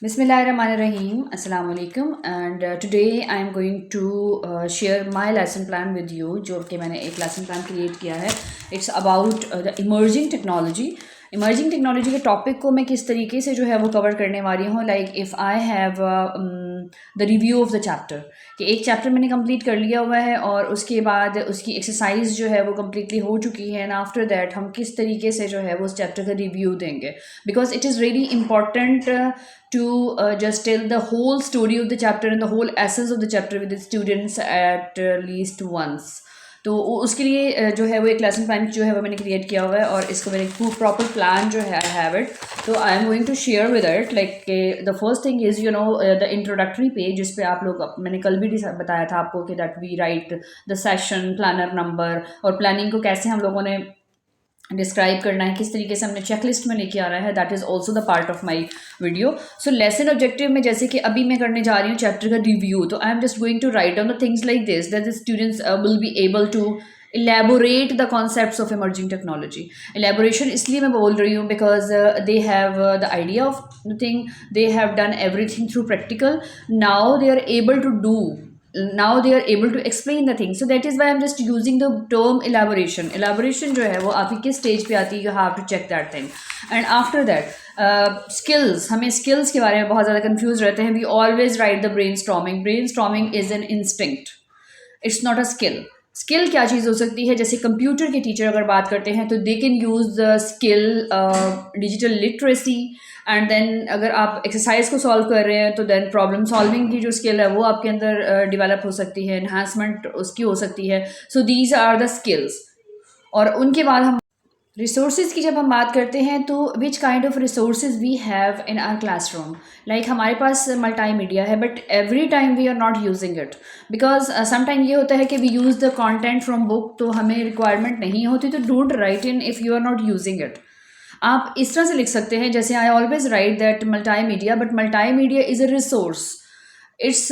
Bismillahirrahmanirrahim. Assalamu alaikum. And today I am going to share my lesson plan with you. जो कि मैंने एक lesson plan create किया है. It's about the emerging technology. Emerging technology के topic को मैं किस तरीके से जो है वो cover करने वाली हूँ. Like if I have the review of the chapter. कि एक चैप्टर मैंने कंप्लीट कर लिया हुआ है और उसके बाद उसकी एक्सरसाइज जो है वो कम्प्लीटली हो चुकी है एंड आफ्टर दैट हम किस तरीके से जो है वो उस चैप्टर का रिव्यू देंगे because it is really important to just tell the whole story of the chapter and the whole essence of the chapter with the students at least once. तो उसके लिए जो है वो एक लेसन प्लान जो है वो मैंने क्रिएट किया हुआ है और इसको मैंने प्रॉपर प्लान जो है आई हैव इट. तो I am going to share with it like the first thing is the introductory page जिस पे आप लोग मैंने कल भी बताया था आपको कि that we write the session planner number और प्लानिंग को कैसे हम लोगों ने डिस्क्राइब करना है किस तरीके से हमने चेकलिस्ट में लेके आ रहा है that is also the part of my video. So lesson objective में जैसे कि अभी मैं करने जा रही हूँ चैप्टर का रिव्यू तो I am just going to write down the things like this that the students will be able to elaborate the concepts of emerging technology. Elaboration इसलिए मैं बोल रही हूँ because they have the idea of the thing, they have done everything through practical, now they are able to do, now they are able to explain the thing. So that is why I'm just using the term elaboration. Elaboration जो है वो आपकी किस stage पे आती है, you have to check that thing. And after that skills, हमें skills के बारे में बहुत ज़्यादा confused रहते हैं. We always write the brainstorming. Brainstorming is an instinct, it's not a skill. Skill क्या चीज़ हो सकती है, जैसे कंप्यूटर के टीचर अगर बात करते हैं तो they can use the skill digital literacy and then अगर आप एक्सरसाइज को सॉल्व कर रहे हैं तो देन प्रॉब्लम सॉल्विंग की जो स्किल है वो आपके अंदर डेवलप हो सकती है, एनहांसमेंट उसकी हो सकती है. So these are the skills. और उनके बाद हम रिसोर्सेज की जब हम बात करते हैं तो which kind of resources we have in our classroom. Like हमारे पास मल्टी मीडिया है but every time we are not using it because sometime ये होता है कि we use the content from book तो हमें रिक्वायरमेंट नहीं होती तो don't write in if you are not using it. आप इस तरह से लिख सकते हैं जैसे I always write that multi media but multi media is a resource. It's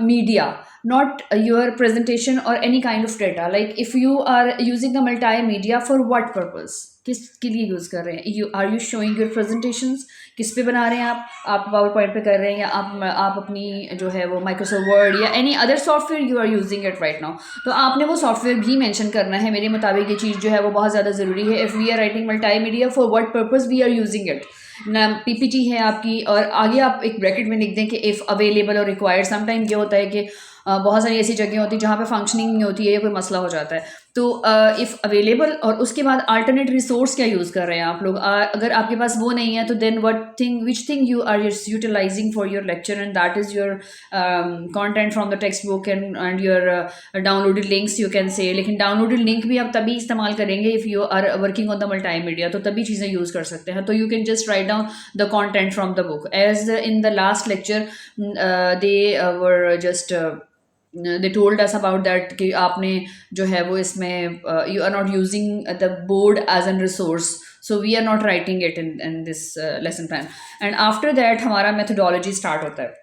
media, not your presentation or any kind of data. Like if you are using the multimedia, for what purpose, किसके लिए use कर रहे हैं, you are you showing your presentations, किस पे बना रहे हैं आप पावर पॉइंट पे कर रहे हैं या आप अपनी जो है वो माइक्रोसॉफ्ट वर्ड या any other software you are using it right now. तो आपने वो सॉफ्टवेयर भी मेंशन करना है. मेरे मुताबिक ये चीज़ जो है वो बहुत ज़्यादा ज़रूरी है. If we are writing multimedia, for what purpose we are using it. ना पीपीटी है आपकी और आगे आप एक ब्रैकेट में लिख दें कि इफ़ अवेलेबल और रिक्वायर्ड. समटाइम ये होता है कि बहुत सारी ऐसी जगह होती है जहाँ पे फंक्शनिंग नहीं होती है या कोई मसला हो जाता है. तो इफ़ अवेलेबल और उसके बाद अल्टरनेट रिसोर्स क्या यूज़ कर रहे हैं आप लोग. अगर आपके पास वो नहीं है तो then which thing you are utilizing for your lecture and that is your content from the text book and your downloaded links you can say. लेकिन डाउनलोडेड लिंक भी आप तभी इस्तेमाल करेंगे if you are working on the multimedia, तो तभी चीज़ें use कर सकते हैं. तो you can just write down the content from the book. As in the last lecture they were just they told us about that कि आपने जो है वो इसमें you are not using the board as an resource, so we are not writing it in this lesson plan. And after that हमारा methodology start होता है.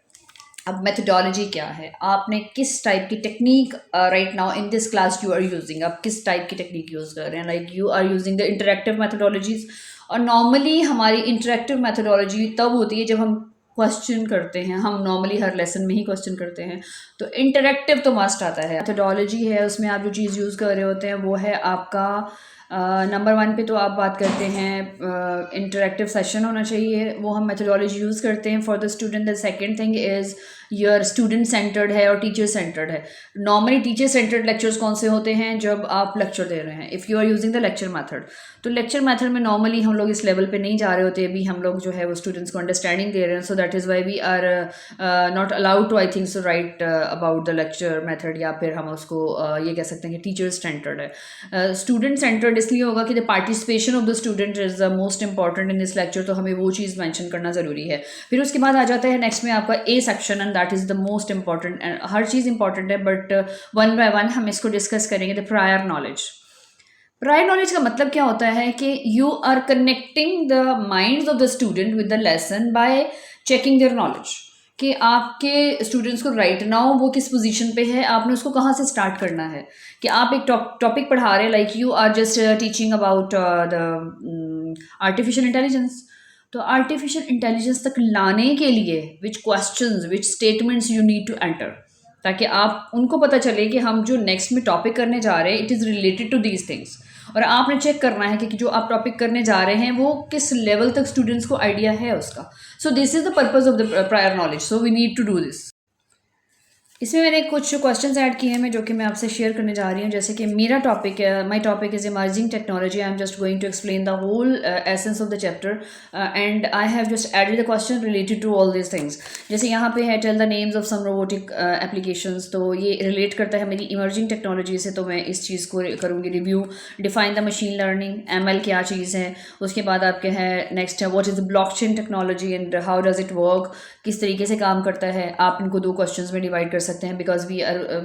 अब मेथोडोलॉजी क्या है, आपने किस टाइप की technique right now in this class you are using, आप किस टाइप की टेक्निक यूज़ कर रहे हैं. Like you are using the interactive methodologies. और नॉर्मली हमारी इंटरेक्टिव मेथोडोलॉजी तब होती है जब हम क्वेश्चन करते हैं. हम नॉर्मली हर लेसन में ही क्वेश्चन करते हैं तो इंटरेक्टिव तो मस्ट आता है. मेथोडोलॉजी है उसमें आप जो चीज़ यूज़ कर रहे होते हैं वो है आपका नंबर 1 पे तो आप बात करते हैं इंटरेक्टिव सेशन होना चाहिए, वो हम मेथोडोलॉजी यूज़ करते हैं for the student. The second thing is your student centred है और टीचर सेंटर्ड है. नॉर्मली टीचर सेंटर्ड लेक्चर्स कौन से होते हैं, जब आप लेक्चर दे रहे हैं if you are using the lecture method. तो लेक्चर मेथड में नॉर्मली हम लोग इस लेवल पे नहीं जा रहे होते, अभी हम लोग जो है वो स्टूडेंट्स को अंडरस्टैंडिंग दे रहे हैं. So that is why we are not allowed to I think so write about the lecture method, या फिर हम उसको ये कह सकते हैं कि टीचर सेंटर्ड है. स्टूडेंट सेंटर्ड इसलिए होगा कि the participation of the student is the most important in this lecture, तो हमें वो चीज़ मैंशन करना ज़रूरी है. फिर उसके बाद आ जाता है नेक्स्ट में आपका A section and that is the most important. And हर चीज़ इंपॉर्टेंट है बट वन बाय वन हम इसको डिस्कस करेंगे. The prior knowledge. Prior knowledge का मतलब क्या होता है कि you are connecting the minds of the student with the lesson by checking their knowledge. कि आपके स्टूडेंट्स को राइट नाउ वो किस पोजीशन पे है, आपने उसको कहाँ से स्टार्ट करना है. कि आप एक टॉपिक पढ़ा रहे हैं, like you are just teaching about the artificial intelligence, तो आर्टिफिशियल इंटेलिजेंस तक लाने के लिए which questions which statements you need to enter, ताकि आप उनको पता चले कि हम जो नेक्स्ट में टॉपिक करने जा रहे हैं it is related to these things. और आपने चेक करना है कि जो आप टॉपिक करने जा रहे हैं वो किस लेवल तक स्टूडेंट्स को आइडिया है उसका। So this is the purpose of the prior knowledge, so we need to do this. इसमें मैंने कुछ क्वेश्चंस ऐड किए हैं जो कि मैं आपसे शेयर करने जा रही हूँ। जैसे कि मेरा टॉपिक है, my topic is emerging technology. I am just going to explain the whole essence of the chapter and I have just added the question related to all this things. जैसे यहाँ पे है tell the names of some robotic applications, तो ये relate करता है मेरी emerging technology से, तो मैं इस चीज़ को करूँगी review. Define the machine learning, ML क्या चीज़ है। उसके बाद आपके है नेक्स्ट है what is the blockchain technology and how does it work, किस तरीके से काम करता है। आप इनको 2 क्वेश्चंस में डिवाइड कर सकते हैं because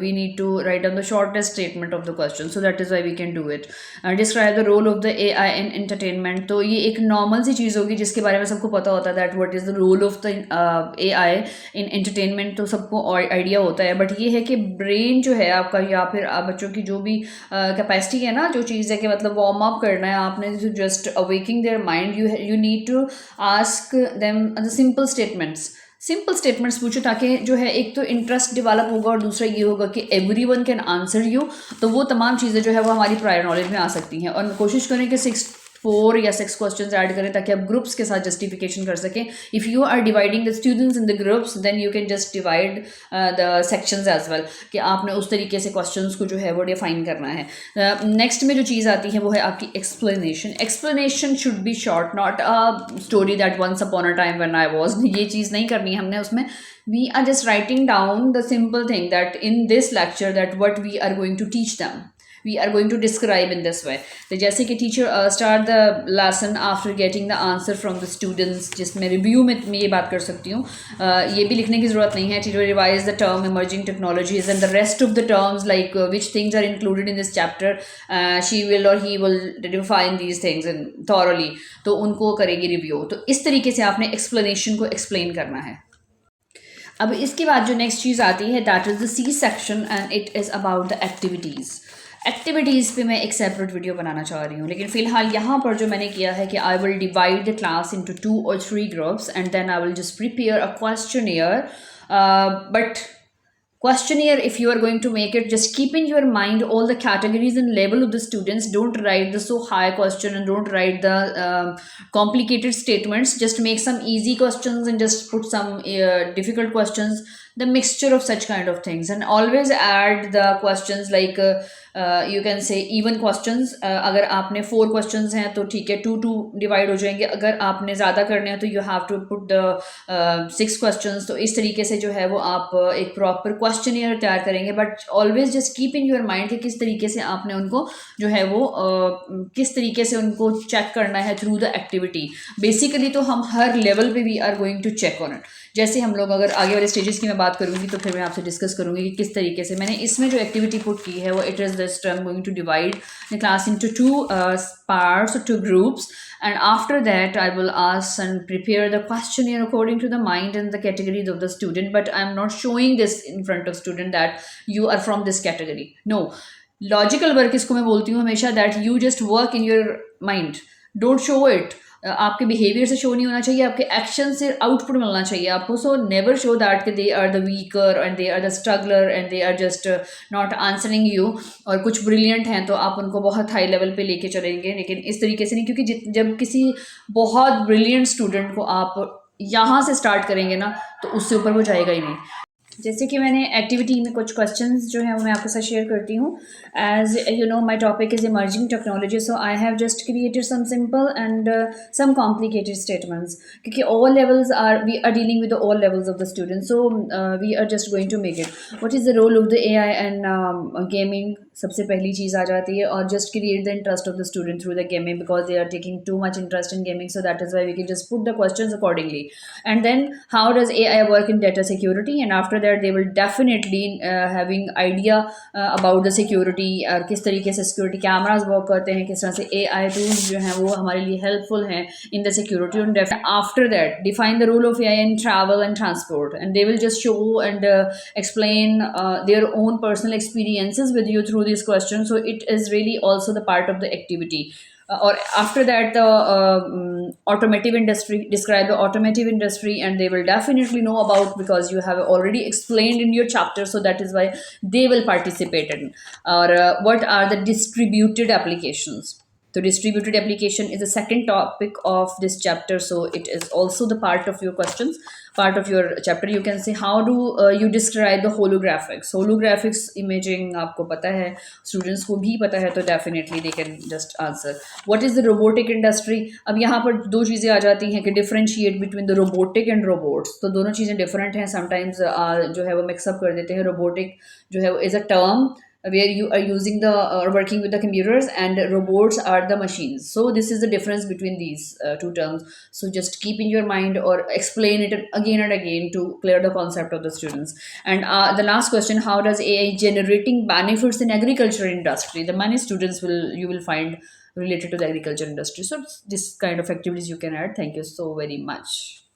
we need to write down the shortest statement of the question, so that is why we can do it. Describe the role of the AI in entertainment, तो ये एक नॉर्मल सी चीज़ होगी जिसके बारे में सबको पता होता है that what is the role of the AI in entertainment, तो सबको आइडिया होता है। बट ये है कि ब्रेन जो है आपका या फिर आप बच्चों की जो भी कैपेसिटी है ना, जो चीज़ है कि मतलब वार्म अप करना है आपने, just awaking their mind, you need to ask them the simple statements पूछो, ताकि जो है एक तो इंटरेस्ट डेवलप होगा और दूसरा ये होगा कि एवरीवन कैन आंसर यू। तो वो तमाम चीज़ें जो है वो हमारी प्रायर नॉलेज में आ सकती हैं। और कोशिश करें कि 4 या 6 क्वेश्चंस ऐड करें ताकि आप ग्रुप्स के साथ जस्टिफिकेशन कर सकें। If you are dividing the students in the groups then you can just divide the sections as well, कि आपने उस तरीके से क्वेश्चंस को जो है वो डिफाइन करना है। नेक्स्ट में जो चीज़ आती है वो है आपकी explanation should be short, not a story that once upon a time when I was. ये चीज़ नहीं करनी है हमने उसमें। We are just writing down the simple thing that in this lecture that what we are going to teach them, we are going to describe in this way। तो जैसे कि teacher start the lesson after getting the answer from the students, जिसमें review में मैं ये बात कर सकती हूँ। ये भी लिखने की ज़रूरत नहीं है। Teacher revise the term emerging technologies and the rest of the terms like which things are included in this chapter, she will or he will define these things and thoroughly, तो उनको करेगी रिव्यू। तो इस तरीके से आपने explanation को explain करना है। अब इसके बाद जो नेक्स्ट चीज़ आती है that is the C section and it is about the activities पे मैं एक सेपरेट वीडियो बनाना चाह रही हूँ। लेकिन फ़िलहाल यहाँ पर जो मैंने किया है कि I will divide the class into 2 or 3 groups and then I will just prepare a questionnaire. But questionnaire, if you are going to make it, just keep in your mind all the categories and level of the students. Don't write the so high question and don't write the complicated statements. Just make some easy questions and just put some difficult questions, the mixture of such kind of things, and always add the questions like you can say even questions। अगर आपने 4 questions हैं तो ठीक है 2 divide हो जाएंगे। अगर आपने ज़्यादा करने हैं तो you have to put the 6 questions। तो इस तरीके से जो है वो आप एक प्रॉपर क्वेश्चनियर तैयार करेंगे। But always just keep in your mind कि किस तरीके से आपने उनको जो है वो किस तरीके से उनको चेक करना है थ्रू द एक्टिविटी। बेसिकली तो हम हर लेवल पे we are going to check on it. जैसे हम लोग अगर आगे वाले स्टेजेस की मैं बात करूँगी तो फिर मैं आपसे डिस्कस करूँगी कि किस तरीके से मैंने इसमें जो एक्टिविटी पुट की है वो it is this, I am going to divide the class into 2 parts or 2 groups, and after that I will ask and prepare the questionnaire according to the mind and the categories of the student, but I am not showing this in front of student that you are from this category। No, logical work इसको मैं बोलती हूँ हमेशा that you just work in your mind, don't show it। आपके behaviour से show नहीं होना चाहिए, आपके एक्शन से आउटपुट मिलना चाहिए आपको। सो नेवर शो दैट कि they are the weaker and they are the struggler and they are just not answering you. और कुछ ब्रिलियंट हैं तो आप उनको बहुत हाई लेवल पे लेके चलेंगे, लेकिन इस तरीके से नहीं, क्योंकि जब किसी बहुत ब्रिलियंट स्टूडेंट को आप यहाँ से स्टार्ट करेंगे ना तो उससे ऊपर वो जाएगा ही नहीं। जैसे कि मैंने एक्टिविटी में कुछ क्वेश्चंस जो हैं वो मैं आपके साथ शेयर करती हूँ। As you know my topic is emerging technology, so I have just created some simple and some complicated statements, क्योंकि all levels are we are dealing with all levels of the students. So we are just going to make it. What is the role of the AI and gaming, सबसे पहली चीज़ आ जाती है। और just create the interest of the student through the gaming because they are taking too much interest in gaming, so that is why we can just put the questions accordingly. And then how does AI work in data security, and after that they will definitely having idea about the security और किस तरीके से security cameras work करते हैं, किस तरह से AI tools जो हैं वो हमारे लिए हेल्पफुल हैं in the security. And after that define the role of AI in travel and transport, and they will just show and explain their own personal experiences with you through these questions, so it is really also the part of the activity। or after that the automotive industry, describe the automotive industry, and they will definitely know about, because you have already explained in your chapter, so that is why they will participate in. Or what are the distributed applications? So distributed application is the second topic of this chapter, so it is also the part of your questions, part of your chapter. You can say how do you describe the holographics? Holographics imaging आपको पता है, students को भी पता है, तो definitely they can just answer. What is the robotic industry? अब यहाँ पर दो चीज़ें आ जाती हैं कि differentiate between the robotic and robots. तो दोनों चीज़ें different हैं. Sometimes जो है वो mix up कर देते हैं. Robotic जो है is a term where you are using the working with the computers, and robots are the machines. So this is the difference between these two terms. So just keep in your mind or explain it again and again to clear the concept of the students. And the last question: how does AI generating benefits in agriculture industry? The many students will you will find related to the agriculture industry. So this kind of activities you can add. Thank you so very much.